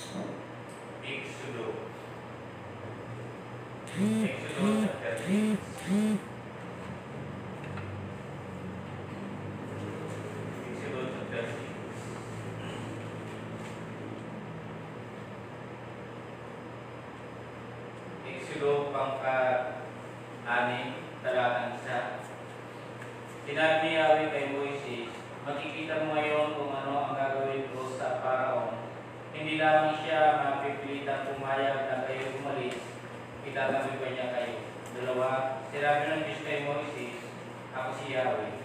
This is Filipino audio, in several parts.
Exodo. Exodo chapter 6. Exodo chapter 6. Exodo pangka-6, talatang 1. Sinabi ni Yahweh kay Moises, makikita mo ngayon kung ano ang gagawin ko sa Paraon. Hindi lamang siya mapipilitan pumayag na kayo umalis, itatabi pa niya kayo. 2, sinabi ng Diyos kay Moises, ako si Yahweh.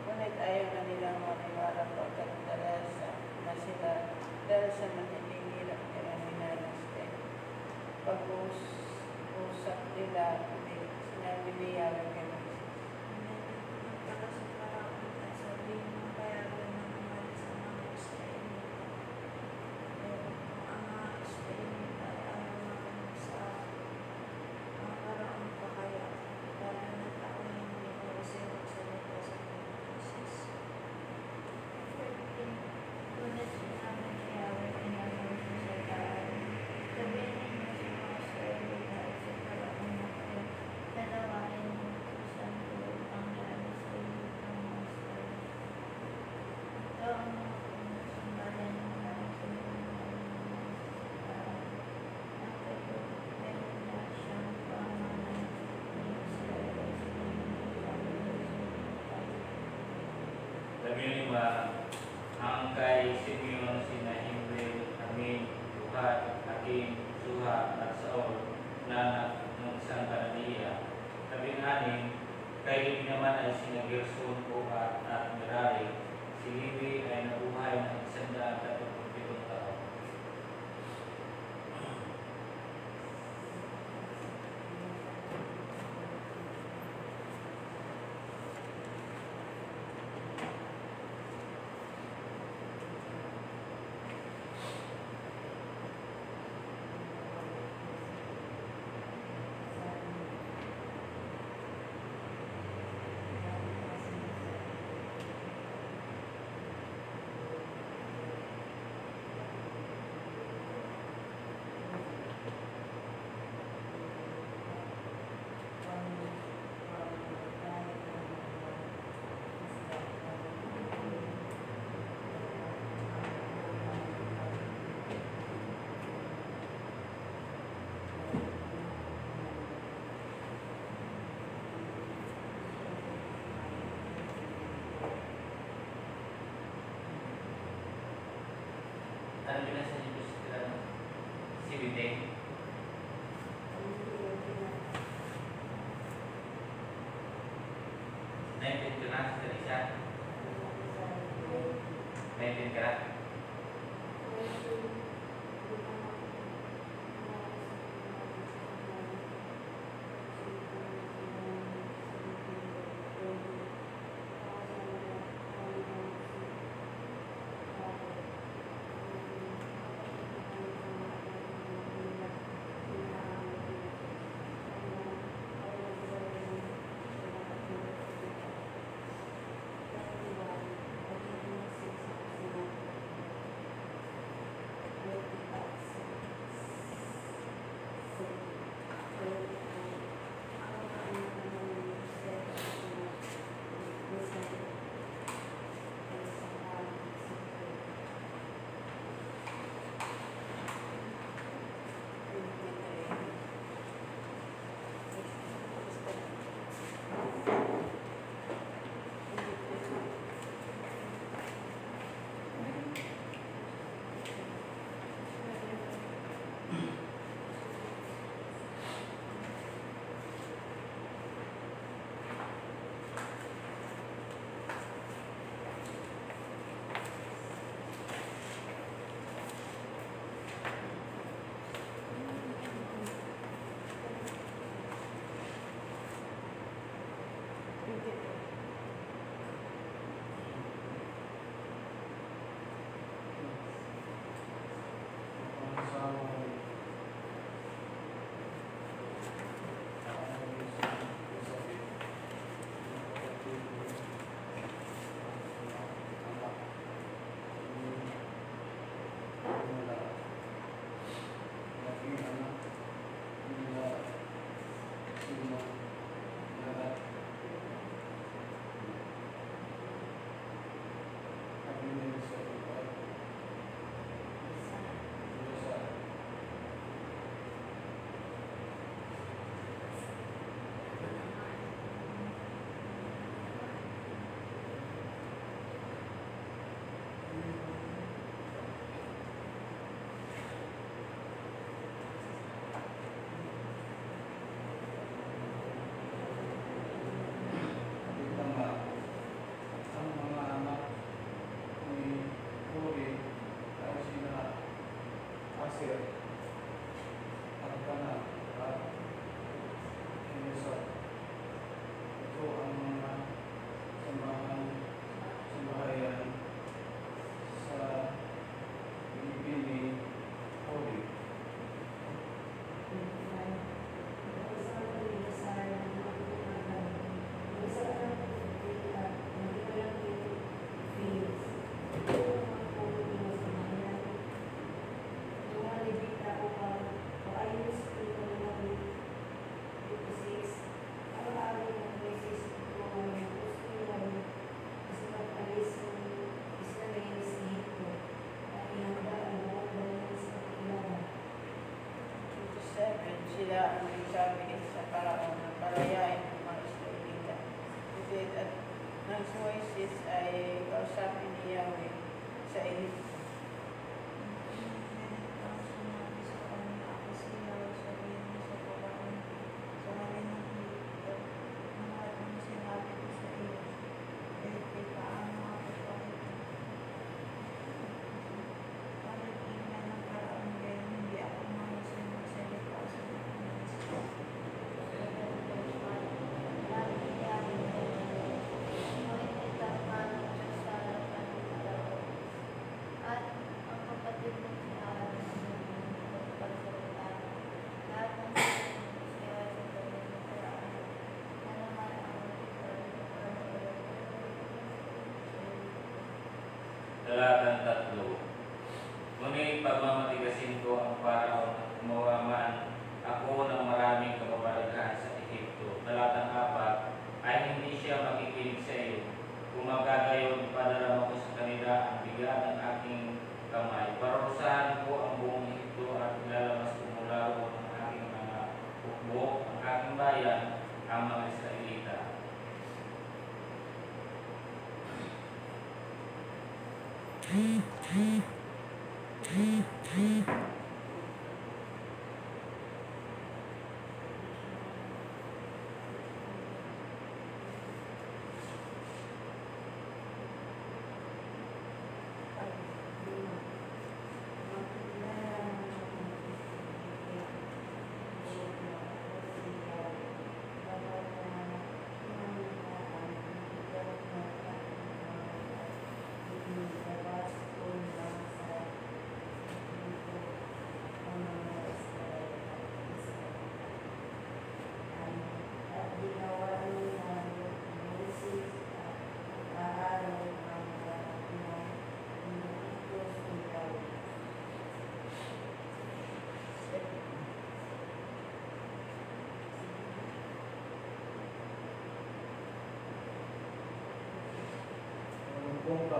Ngunit ayaw na nilang maniwala pagkat dahil sa matinding hirap nila minalaste. Pag-usap nila, sinabi ni Yahweh kay Moises, Labi 5, ang kay Simeon, sina Himri, Amin, Luhat, Hakim, Suha, at Saul, na anak ng isang Kananiya. Labi 6, kay Levi naman ay sina Gerson, Kohat, at Merari. Si Levi ay nabuhay ng 137 taon. Ano binasa niyo po sila? Si Bite? Naintin ko na si Teresa? Naintin ka na? Sila ang sabi sa Paraon na palayain ng mga Israelita. At nang si Moises ay kausapin ni Yahweh sa Egypt. Talatan 3. Ngunit pagmamatigasin ko ang Paraon at gumawa man ako ng maraming kababalaghan sa Ehipto. Talatang 4. Ay hindi siya makikinig sa iyo. Kung magagayon, ipadala mo ko sa kanila ang bigat ng aking kamay. Parusahan ko ang buong Ehipto at ilalabas ko mula roon ang aking mga hukbo, ang aking bayan, ang mga Israelita.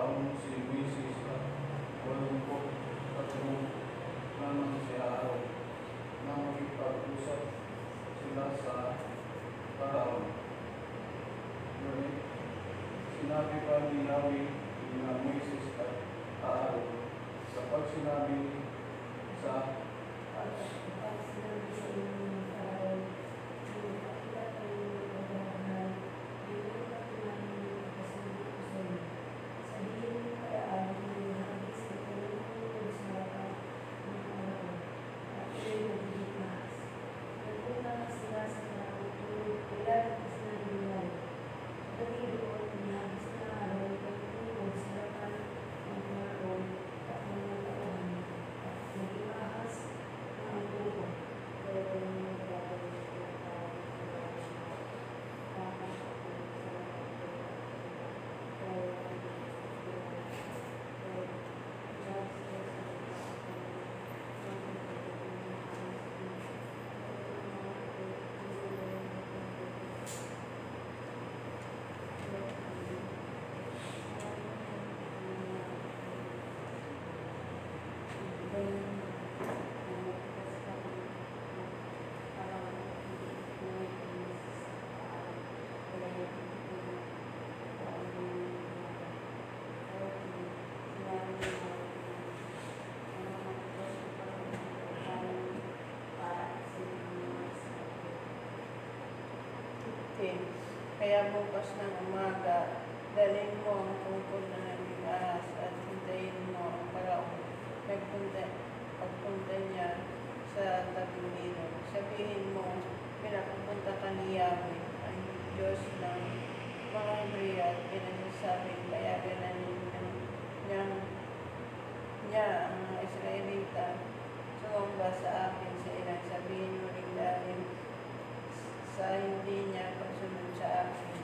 paraon si Moises at 83 naman si Aaron na makipag-usap sila sa paraon. Ngunit sinabi pa ni Yahweh na Moises at Aaron sa pagsinabi sa Kaya bukas ng umaga, dalhin mo ang tungkol na naging ahas at hintayin mo ang paraon. Pagpunta niya sa tabing ilog, sabihin mo, pinapupunta ka ni Yahweh, ang Diyos ng mga Hebreyo at pinasasabing payagan niya ang mga Israelita sumamba sa akin sa ilang. Sabihin mo rin dahil sa hindi niya pagsunod sa akin.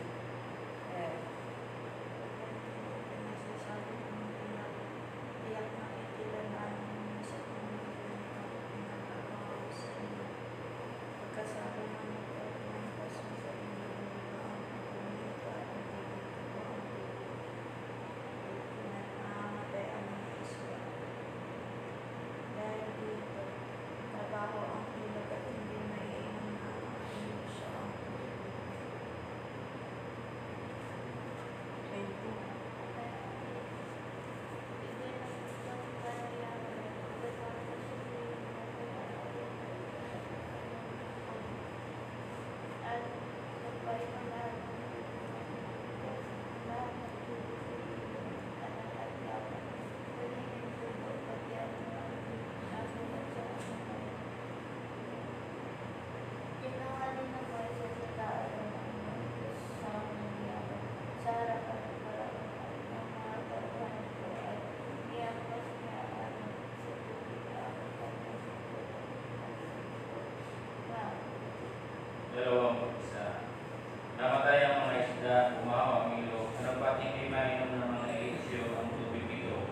Namatay ang mga isda, umahaw ang ilog, harapat hindi mainom ng mga Egyptyo ang tubig ito.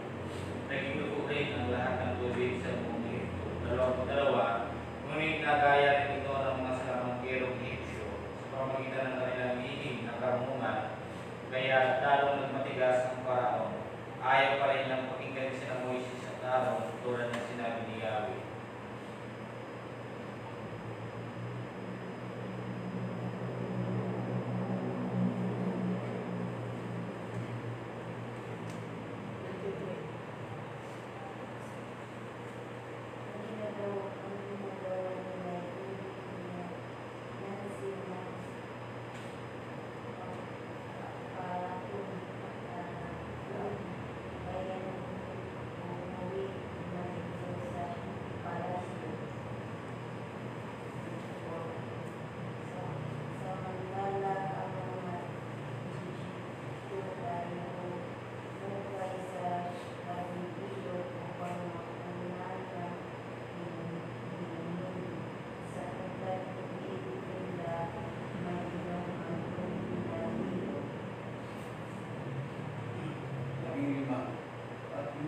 Naging dugo rin ang lahat ng tubig sa buong Ehipto. Dalawa, ngunit nagaya rin ito ng mga salamanggerong Egyptyo sa pamamagitan ng kanilang hihing na karunungan. Kaya lalong nagmatigas ang paraon. Ayaw pa rin lang pakinggan sila Moises at Aaron tulad ng sinabi ni Yahweh.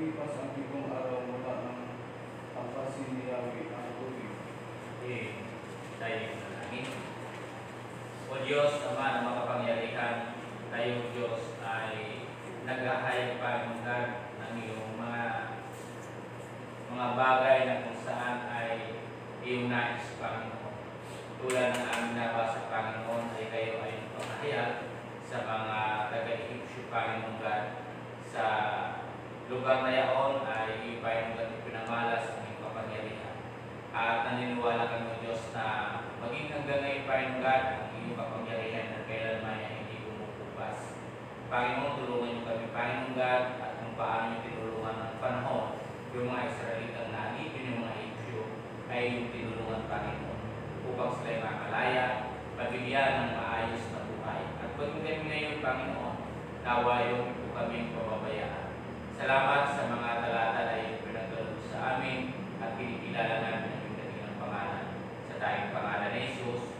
lumipas ang 7 araw mula ng pagpasin ni Yahweh ang tubig. Tayo manalangin. O Diyos, Ama na makapangyarihan, tayo Diyos ay naghahayag pa mga bagay na kung saan ay iyong nais, Panginoon. Tulad ng aming nabasa, Panginoon, ay kayo ay pamahayag sa mga taga-Egyptio, Panginoon God. Sa lugar na yaon ay iyong Panginoon God ipinamalas ang iyong kapangyarihan. At naniniwala kami, Diyos, na maging hanggang ngayon, Panginoon God, ang iyong kapangyarihan na kailanman ay hindi bumubukas. Panginoon, tulungan niyo kami, Panginoon God, at kung paano niyo tinulungan ng panahon yung mga Israelitang naagipin yung mga Egyptio ay yung tinulungan, Panginoon, upang sila'y makalaya, pabigyan ng maayos na buhay. At pag kami ngayon, Panginoon, nawa yung po kami pababayaan. Salamat sa mga talata na iyong pinagdalo sa amin at kinikilala namin ang kanilang pangalan. Sa tayong pangalan ni Jesus,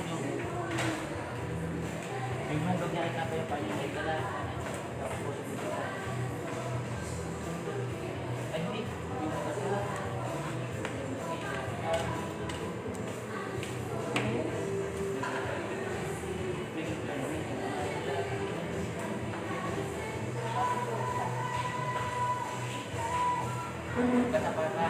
Amen. Yung handog niya ay kapayapaan yung may gala. Tapos, ay hindi. Yung kasala. Katapat.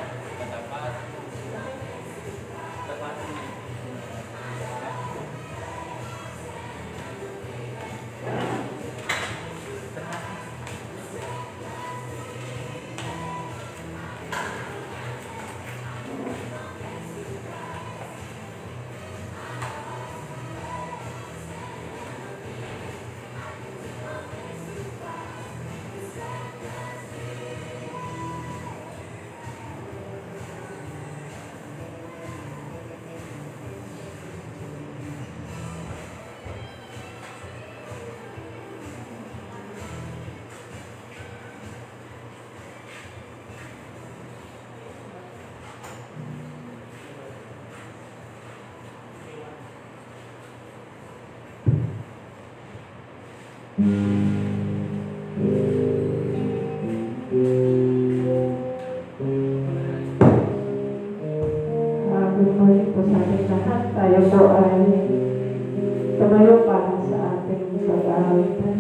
Good morning po sa ating lahat. Tayo po ay tumayo para sa ating pag-aawitan.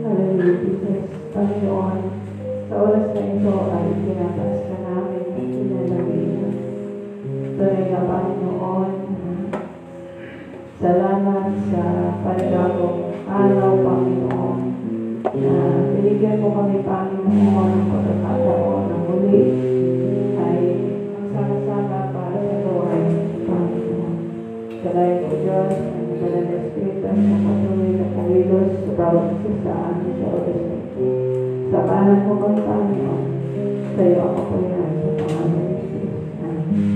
Hallelujah, Jesus. Panginoon, sa oras na ito ay pinataas ka namin at pinalawin. Tunay na Panginoon, salamat sa panibagong araw, Panginoon, na binigyan mo kami, Panginoon, ng pagkakataon na muli ay magsama-sama para sa buhay, Panginoon. Salamat po, Diyos, ang Banal na Espiritu at sa patuloy na pumilos sa bawat isa sa amin sa oras na ito. Sa pangalan mo kami, Panginoon, sa iyo ako po yan sa pangalan ni Jesus. Amen.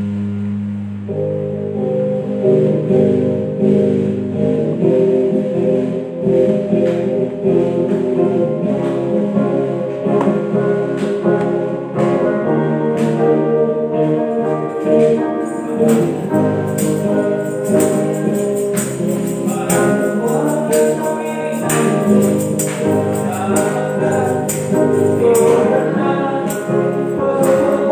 Oh,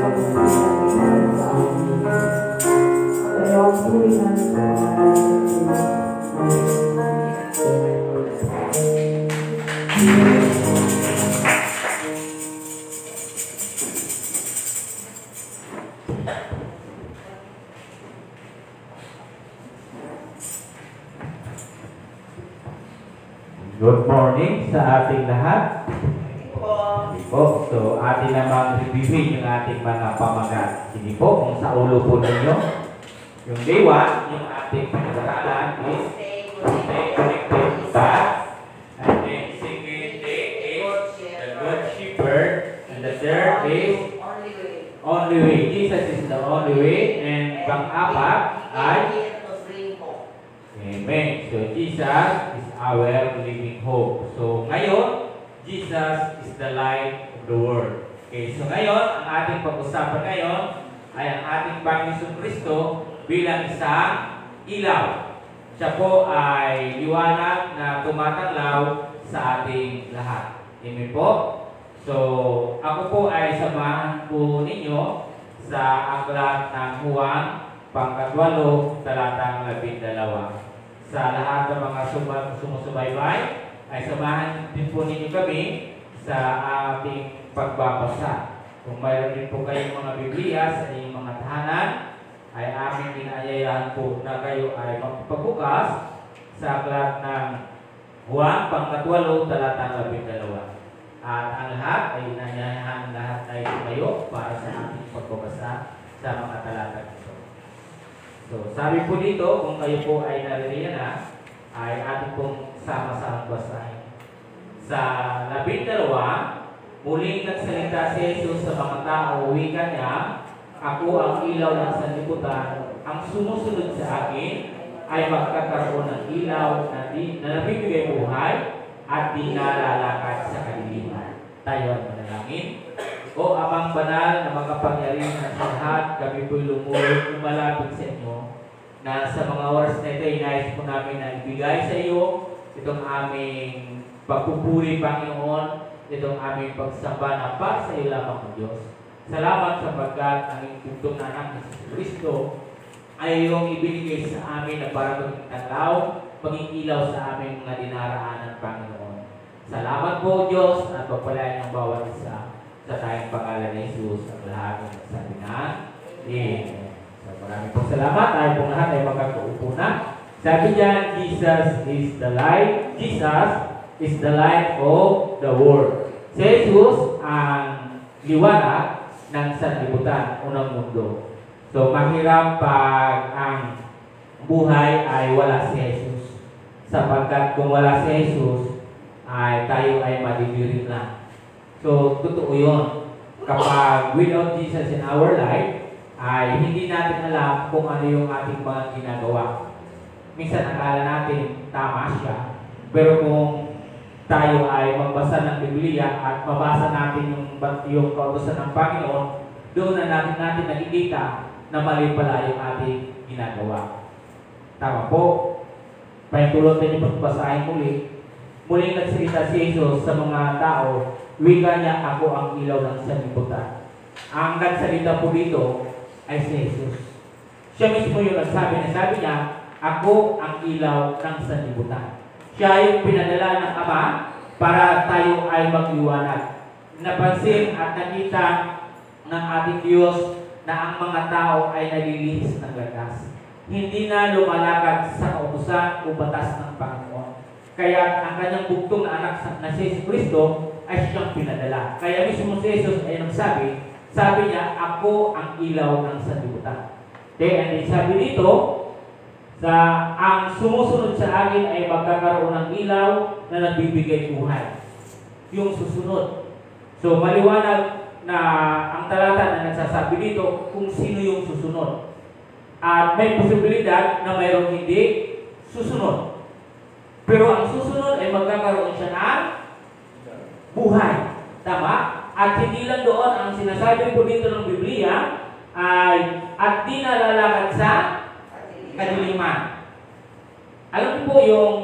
kabutihan sa amin. Sa iyong tuwiran sa Good morning sa ating lahat. Hindi po. So, atin namang reviewin yung ating mga pamagat. Hindi po, kung sa ulo po ninyo. Yung day 1, yung ating pag-aralan is stay connected to God. And then, second day is the Good Shepherd. And the third is only way. Jesus is the only way. And pang-apat ay Amen. So, Jesus is our living hope. So, ngayon, Jesus is the light of the world. Okay, so ngayon, ang ating pag-usapan ngayon ay ang ating Panginoon Kristo bilang isang ilaw. Siya po ay liwanag na tumatanglaw sa ating lahat. Amen po? So, ako po ay samahan po ninyo sa aklat ng Juan, pangkatwalo, talatang 12. Sa lahat ng mga sumusubaybay, ay samahan din po ninyo kami sa ating pagbabasa. Kung mayroon din po kayong mga Biblia sa inyong mga tahanan, ay aming inayayahan po na kayo ay magpabukas sa aklat ng Juan, pangkatwalo, talatang 12. At ang lahat ay inayayahan lahat ay tumayo para sa ating pagbabasa sa mga talatang ito. So, sabi po dito, kung kayo po ay naririyan na, ay ating pong sama-sama basahin. Sa 12, muling nagsalita si Jesus sa mga tao, wika niya, ako ang ilaw ng sanlibutan, ang sumusunod sa akin ay magkakaroon ng ilaw na nabibigay buhay at di nalalakad sa kadiliman. Tayo ang manalangin. O Amang Banal na makapangyarihan sa lahat, kami po'y lumalapit sa inyo na sa mga oras na ito, inayos po namin na ibigay sa iyo itong aming pagpupuri, Panginoon, itong aming pagsamba na para sa iyo lamang ng Diyos. Salamat sapagkat ang inyong anak ni Kristo ay iyong ibinigay sa amin na para maging tanglaw, maging ilaw sa aming mga dinaraanan, Panginoon. Salamat po, Diyos, at pagpalain ng bawat isa sa tayong pangalan ni Jesus ang lahat ng sabi na Amen. So, maraming pong salamat. Tayo pong lahat ay magkakaupo na. Sabi diyan, Jesus is the light. Jesus is the light of the world. Si Jesus ang liwanag ng sanlibutan, unang mundo. So, mahirap pag ang buhay ay wala si Jesus. Sapagkat kung wala si Jesus, ay tayo ay madidirin na. So, totoo yun. Kapag without Jesus in our life, ay hindi natin alam kung ano yung ating mga ginagawa. Minsan akala natin tama siya. Pero kung tayo ay magbasa ng Biblia at mabasa natin yung kautusan ng Panginoon, doon na natin nakikita na mali pala yung ating ginagawa. Tama po. Pahintulot niyo pagbasahin muli. Muling nagsalita si Jesus sa mga tao, wika niya, ako ang ilaw ng sanlibutan. Ang nagsalita po dito ay si Jesus. Siya mismo yung nagsabi niya, ako ang ilaw ng sanlibutan. Siya yung pinadala ng Ama para tayo ay magliwanag. Napansin at nakita ng ating Diyos na ang mga tao ay nalilihis ng lakas. Hindi na lumalakad sa kautusan o batas ng Panginoon. Kaya ang kanyang bugtong na anak na si Kristo ay siyang pinadala. Kaya mismo si Jesus ay sabi niya, ako ang ilaw ng sanlibutan. Okay, and then sabi dito, ang sumusunod sa akin ay magkakaroon ng ilaw na nagbibigay buhay. Yung susunod. So, maliwanag na ang talata na nagsasabi dito kung sino yung susunod. At may posibilidad na mayroong hindi susunod. Pero ang susunod ay magkakaroon siya ng buhay. Tama? At hindi lang doon, ang sinasabi po dito ng Biblia ay at di nalalakad sa kadiliman. Alam po yung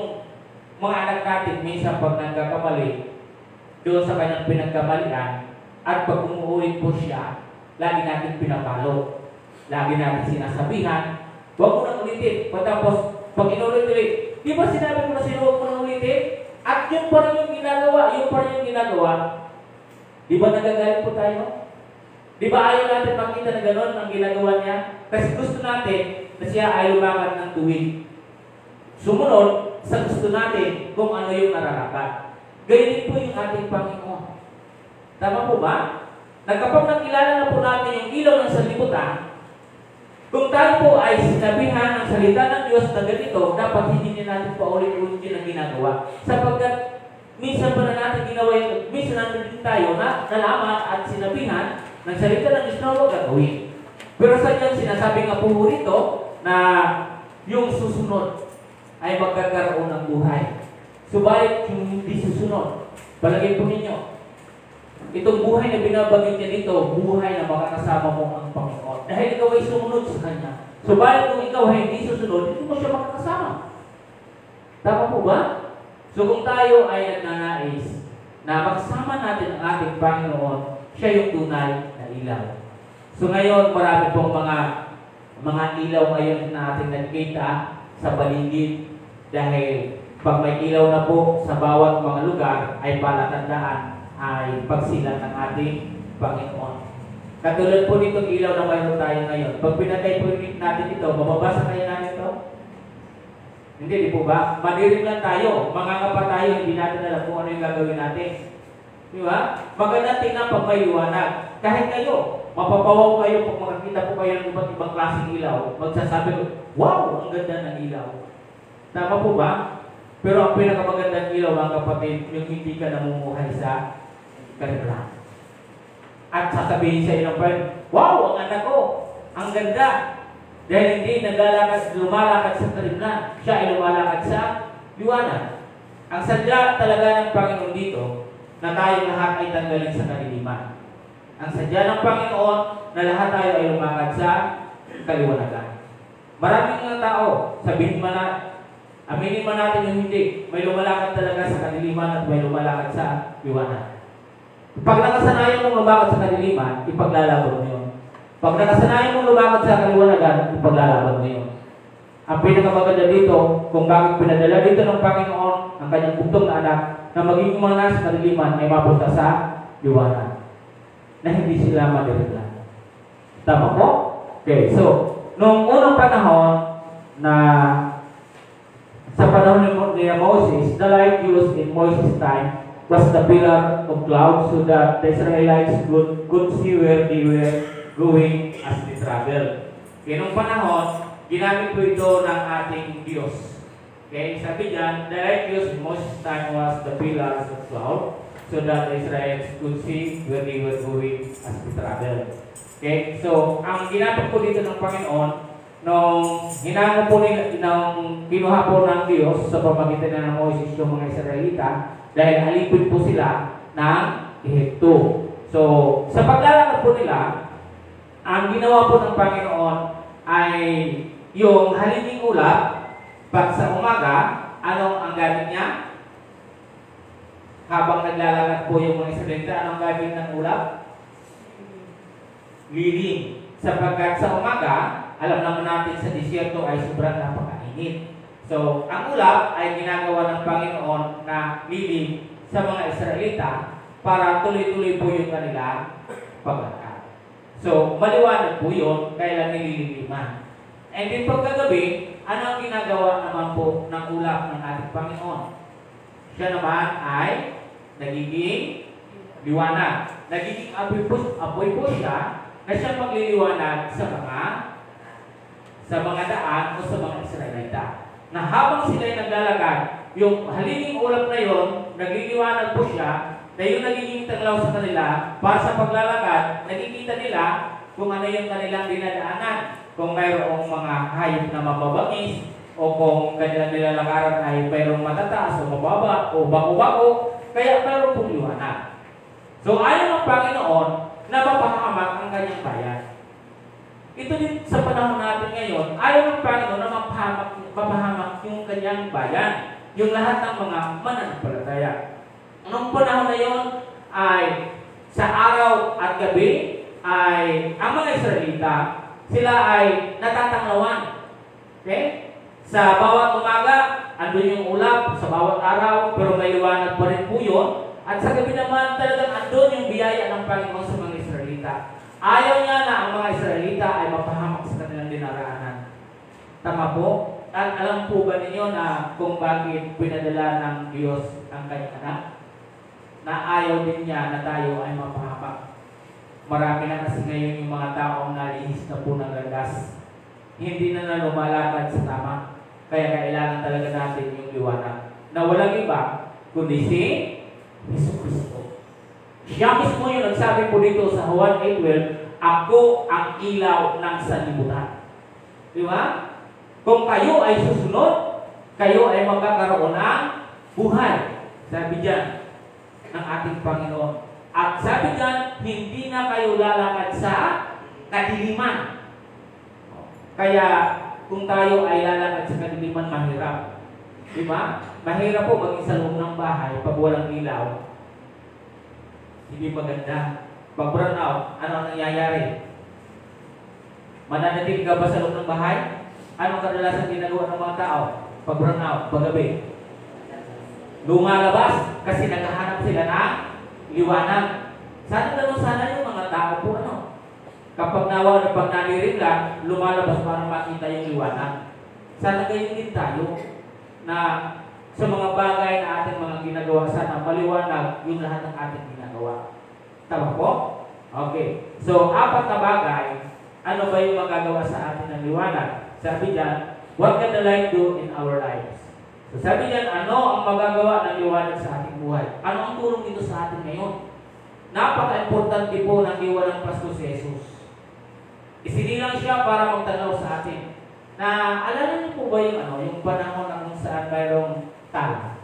mga anak natin minsan pag nagkakamali doon sa kanyang pinagkamalian at pag umuulit po siya, lagi natin pinapalo. Lagi natin sinasabihan, huwag mo nang ulitin. Patapos, pag inulit-ulit, di ba sinabi ko na sila huwag mo nang ulitin? At yun pa rin yung ginagawa. Di ba nagagalit po tayo? Di ba ayaw natin makita na gano'n ang ginagawa niya? Kasi gusto natin na siya ay lumakad ng tuwid. Sumunod sa gusto natin kung ano yung nararapat. Ganyan po yung ating Panginoon. Tama po ba? Kapag nakilala na po natin yung ilaw ng sanlibutan, kung tayo po ay sinabihan ng salita ng Diyos na ganito, dapat hindi natin paulit-ulit yun ang ginagawa. Sapagkat minsan pa na natin ginawa yun, minsan natin din tayo na nalaman at sinabihan ng salita ng Diyos na huwag gagawin. Pero sa dyan, sinasabi nga po rito na yung susunod ay magkakaroon ng buhay. Subalit yung hindi susunod, palagay po ninyo, itong buhay na binabanggit niya dito, buhay na makakasama mo ang Panginoon. Dahil ikaw ay sumunod sa Kanya. Subalit kung ikaw ay hindi susunod, hindi mo siya makakasama. Tama po ba? So kung tayo ay nagnanais na magsama natin ang ating Panginoon, siya yung tunay na ilaw. So ngayon, marami pong mga ilaw ngayon na ating nakikita sa paligid. Dahil pag may ilaw na po sa bawat mga lugar, ay palatandaan ay pagsilang ng ating Panginoon. Katulad po nitong ilaw na mayroon tayo ngayon. Pag pinatay po natin ito, mababasa kaya natin ito? Hindi, di po ba? Madilim lang tayo. Mangangapa tayo, hindi natin alam kung ano yung gagawin natin. Di ba? Maganda tingnan pag may liwanag. Kahit kayo, mapapawaw kayo pag makakita po kayo ng iba't ibang klaseng ilaw. Magsasabi ko, wow, ang ganda ng ilaw. Tama po ba? Pero ang pinakamagandang ilaw, mga kapatid, yung hindi ka namumuhay sa karimlan. At sasabihin sa iyo ng friend, wow, ang anak ko, ang ganda. Dahil hindi lumalakad sa karimlan, siya ay lumalakad sa liwanag. Ang sadya talaga ng Panginoon dito, na tayo lahat ay tanggalin sa kaliliman. Ang sadya ng Panginoon, na lahat tayo ay lumakad sa kaliwanagan. Maraming mga tao, sabihin man na, aminin man natin yung hindi, may lumalakad talaga sa kaliliman at may lumalakad sa liwanag. Pag nakasanayan mong lumakad sa kaliliman, ipaglalaban mo yun. Pag nakasanayan mong lumakad sa kaliwanagan, ipaglalaban mo yun. Ang pinakamaganda dito, kung bakit pinadala dito ng Panginoon ang kanyang bugtong na anak, na maging mga nasa kaliliman ay mapunta sa liwanag. Na hindi sila madiriglan. Tama po? Okay, so, noong unang panahon na sa panahon ni Moses, the light used in Moses' time was the pillar of cloud so that the Israelites could see where they were going as they travel. Okay, noong panahon, ginamit po ito ng ating Diyos. Okay, sabi dyan, the light used in Moses' time was the pillars of cloud so that the Israelites could see where they were going as they travel. Okay, so ang ginamit po dito ng Panginoon, nung hinango po nila, nung kinuha po ng Diyos sa pamagitan ng Moses yung mga Israelita, dahil alipin po sila ng Ehipto. So, sa paglalakad po nila, ang ginawa po ng Panginoon ay yung halining ulap. Pag sa umaga, ano ang gamit niya? Habang naglalakad po yung mga Israelita, anong gamit ng ulap? Liling. Sapagkat sa umaga, alam naman natin sa disyerto ay sobrang napakainit. So, ang ulap ay ginagawa ng Panginoon na liling sa mga Israelita para tuloy-tuloy po yung kanilang paglakad. So, maliwanag po yun, kaya lang nilililiman. And then pagkagabi, ano ang ginagawa naman po ng ulap ng ating Panginoon? Siya naman ay nagiging liwanag. Nagiging apoy po siya na siya magliliwanag sa mga daan o sa mga Israelita. Na habang sila'y naglalakad, yung halining ulap na yon, nagliliwanag po siya, na yung nagiging taglaw sa kanila, para sa paglalakad, nakikita nila kung ano yung kanilang dinadaanan. Kung mayroong mga hayop na mababangis, o kung kanilang nilalakaran ay mayroong matataas o mababa, o bako-bako, kaya mayroong pong liwanag. So ayaw ng Panginoon na mapahamak ang kanyang bayan. Ito din sa panahon natin ngayon, ayaw ng Panginoon na mapahamak yung kanyang bayan, yung lahat ng mga mananampalataya. Noong panahon na yon ay sa araw at gabi, ay, ang mga Israelita, sila ay natatanglawan. Okay? Sa bawat umaga, andun yung ulap, sa bawat araw, pero may liwanag pa rin po yun. At sa gabi naman, talagang andun yung biyaya ng Panginoon sa mga Israelita. Ayaw niya na ang mga Israelita ay mapahamak sa kanilang dinaraanan. Tama po? At alam po ba ninyo na kung bakit pinadala ng Diyos ang kanyang anak? Na ayaw din niya na tayo ay mapahamak. Marami na kasi ngayon yung mga taong nalihis na po ng landas. Hindi na lumalakad sa tama. Kaya kailangan talaga natin yung liwanag. Na walang iba, kundi si Jesucristo. Siya mismo yung nagsabi po dito sa Juan 8:12, ako ang ilaw ng sanlibutan. Di ba? Kung kayo ay susunod, kayo ay magkakaroon ng buhay. Sabi diyan ng ating Panginoon. At sabi diyan, hindi na kayo lalakad sa kadiliman. Kaya kung tayo ay lalakad sa kadiliman, mahirap. Di ba? Mahirap po maging sa loob ng bahay pag walang ilaw. Hindi maganda. Pag brown out, ano ang nangyayari? Mananatig ka ba sa loob ng bahay? Anong kadalasan ginagawa ng mga tao? Pag brown out, paggabi. Lumalabas kasi naghahanap sila ng liwanag. Sana gano'n sana yung mga tao po kapag pag naniring lang, lumalabas para makita yung liwanag. Sana ganyan din tayo na sa mga bagay na ating mga ginagawa, sana maliwanag yung lahat ng ating ginagawa. Tama po? Okay. So, 4 na bagay, ano ba yung magagawa sa atin ng liwanag? Sabi diyan, what can the light do in our lives? So sabi diyan, ano ang magagawa ng liwanag sa ating buhay? Ano ang tulong dito sa atin ngayon? Napaka-importante po ng diwa ng Pasko si Jesus. Isinilang siya para magtanaw sa atin. Na alala niyo po ba yung panahon na kung saan mayroong tala?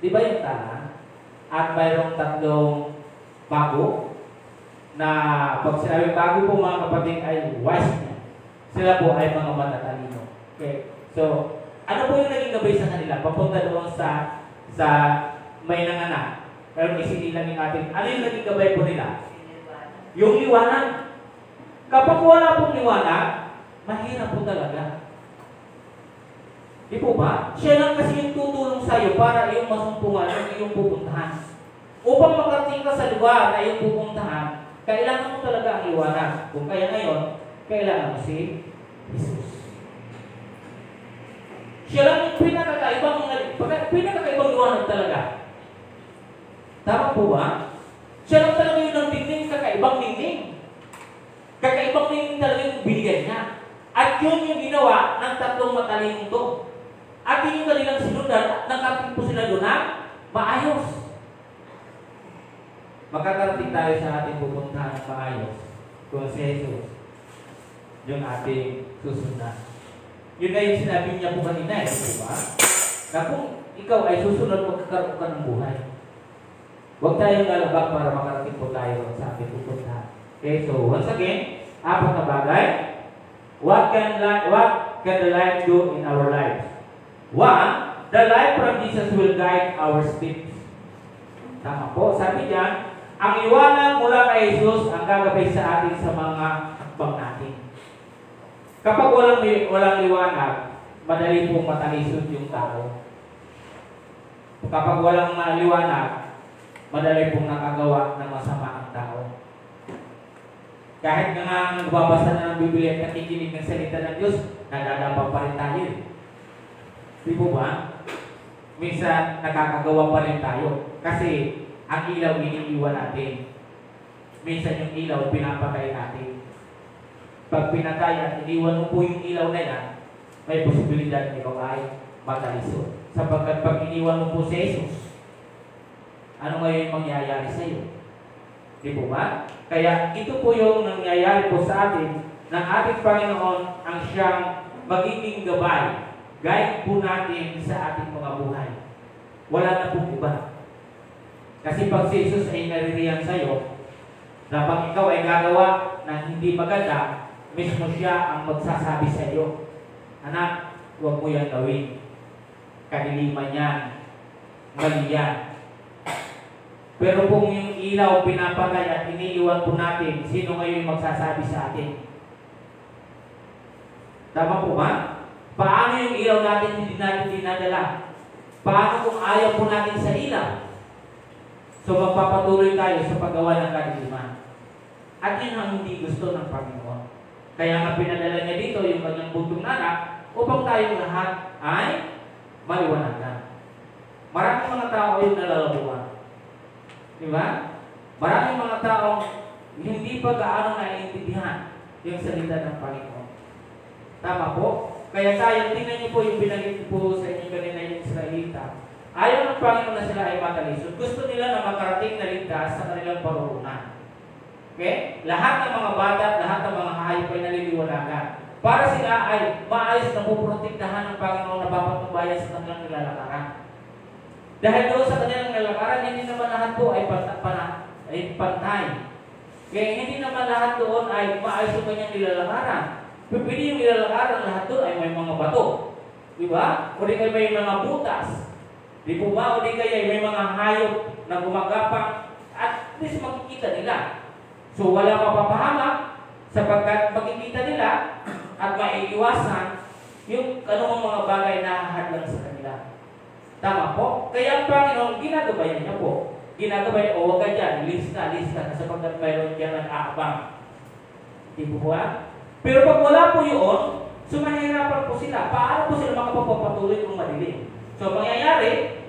Di ba yung tala? At mayroong 3 bago na pag sinabing bago po mga kapatid ay wise niya. Sila po ay mga matatalino. Okay. So, ano po yung naging gabay sa kanila? Papunta doon sa may nanganak. Pero isinilang natin. Ano yung naging gabay po nila? Yung liwanag. Kapag wala pong liwanag, mahirap po talaga. Di po ba? Siya lang kasi yung tutulong sa'yo para iyong masumpungan yung iyong pupuntahan. Upang makarating ka sa lugar na iyong pupuntahan, kailangan mo talaga ang liwanag. Kung kaya ngayon, kailangan mo si Jesus. Siya lang yung pinakakaibang liwanag talaga. Tama po ba? Siya lang talaga yung nagtingning, kakaibang ningning. Kakaibang ningning talaga yung binigay niya. At yun yung ginawa ng 3 matalinong to. At yun yung kanilang sinundan, nakating po sila doon na maayos. Makakarating tayo sa ating pupuntahan ng maayos. Kung si Jesus yung ating susundan. Yun na yung sinabi niya po kanina, diba? Na kung ikaw ay susunod, magkakaroon ka ng buhay. Huwag tayong lalabak para makarating po tayo sa ating pupuntahan. Okay, so once again, 4 na bagay. What can the light do in our lives? 1, the light from Jesus will guide our steps. Tama po, sabi diyan, ang liwanag mula kay Jesus ang gagabay sa atin sa mga hakbang natin. Kapag walang liwanag, madali pong matalisod yung tao. Kapag walang liwanag, madali pong nakagawa ng masama ang tao. Kahit nga nagbabasa na ng Biblia at nakikinig ng salita ng Diyos, nadadapa pa rin tayo. Di po ba? Minsan, nakakagawa pa rin tayo. Kasi, ang ilaw iniiwan natin. Minsan yung ilaw, pinapatay natin. Pag pinatay at iniwan mo po yung ilaw na yan, may posibilidad na ikaw ay matalisod. Sapagkat pag iniwan mo po si Jesus, ano ngayon yung mangyayari sa iyo? Di po ba? Kaya ito po yung nangyayari po sa atin ng ating Panginoon ang siyang magiging gabay. Guide po natin sa ating mga buhay. Wala na pong iba. Kasi pag si Jesus ay naririyan sa iyo, na pag ikaw ay gagawa na hindi maganda, mismo siya ang magsasabi sa iyo, anak, huwag mo yan gawin. Kaliliman yan. Mali yan. Pero kung yung ilaw pinapatay at iniiwan po natin, sino ngayon magsasabi sa atin? Tama po ba? Paano yung ilaw natin hindi natin dinadala? Paano kung ayaw po natin sa ilaw? So magpapatuloy tayo sa paggawa ng kadiliman. At yun ang hindi gusto ng Panginoon. Kaya nga pinadala niya dito yung kanyang buntong anak upang tayong lahat ay maliwanagan. Maraming mga tao ay nalalabuan. Di ba? Maraming mga tao hindi pa gaano naiintindihan yung salita ng Panginoon. Tama po? Kaya tayo, tingnan niyo po yung binanggit po sa inyo kanina yung Israelita. Ayaw ng Panginoon na sila ay matalisod. Gusto nila na makarating na ligtas sa kanilang parurungan. Okay? Lahat ng mga bata, lahat ng mga hayop ay naliliwanagan. Para sila ay maayos na puprotektahan ng Panginoon na papatubayan sa kanilang nilalakaran. Dahil doon sa kanilang nilalakaran, hindi naman lahat po ay pantay. Kaya hindi naman lahat doon ay maayos yung kanyang nilalakaran. Pwede yung nilalakaran lahat doon ay may mga bato. Diba? O di kayo may mga butas. Di po ba? O di kayo may mga hayop na gumagapang at least makikita nila. So wala mapapahamak sapagkat makikita nila at maiiwasan yung anong mga bagay na hadlang sa kanila. Tama po? Kaya ang Panginoon, ginagabayan niya po. Ginagabayan, o huwag ka dyan, lista, sapagkat mayroon dyan ang aabang. Di po ba? Pero pag wala po yun, sumahirapan po sila. Paano po sila makapagpapatuloy kung madilim? So, mangyayari,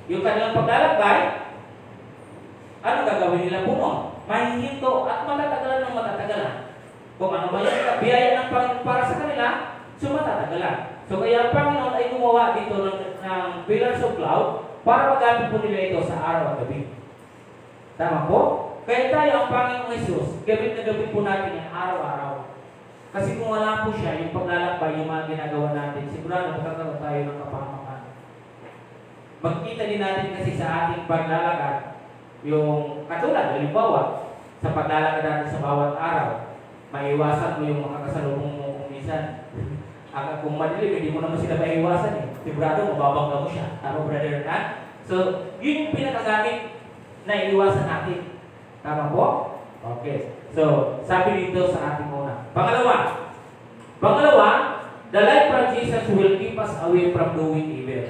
yung kanilang paglalakbay, ano gagawin nila po nun? Mahihinto at matatagalan ng matatagalan. Kung ano ba yung biyaya ng Panginoon para sa kanila, matatagalan. So, kaya ang Panginoon ay gumawa dito ng pillars of cloud para magamit po nila ito sa araw at gabi. Tama po? Kaya tayo, ang Panginoong Jesus, gamit na gamit po natin yung araw-araw. Kasi kung wala po siya, yung paglalakbay, yung mga ginagawa natin, sigurado magkakaroon tayo ng kapahamakan. Magkita din natin kasi sa ating paglalakad, yung katulad, halimbawa, sa paglalakad natin sa bawat araw, maiwasan mo yung makakasalubong mo kung minsan. Kung madilim, hindi mo naman sila maiwasan eh. Sigurado, mababangga mo siya. Tama, brother na? So, yun yung pinakagamit na iiwasan natin. Tama po? Okay. So, sabi dito sa ating una. Pangalawa, the light from Jesus will keep us away from doing evil.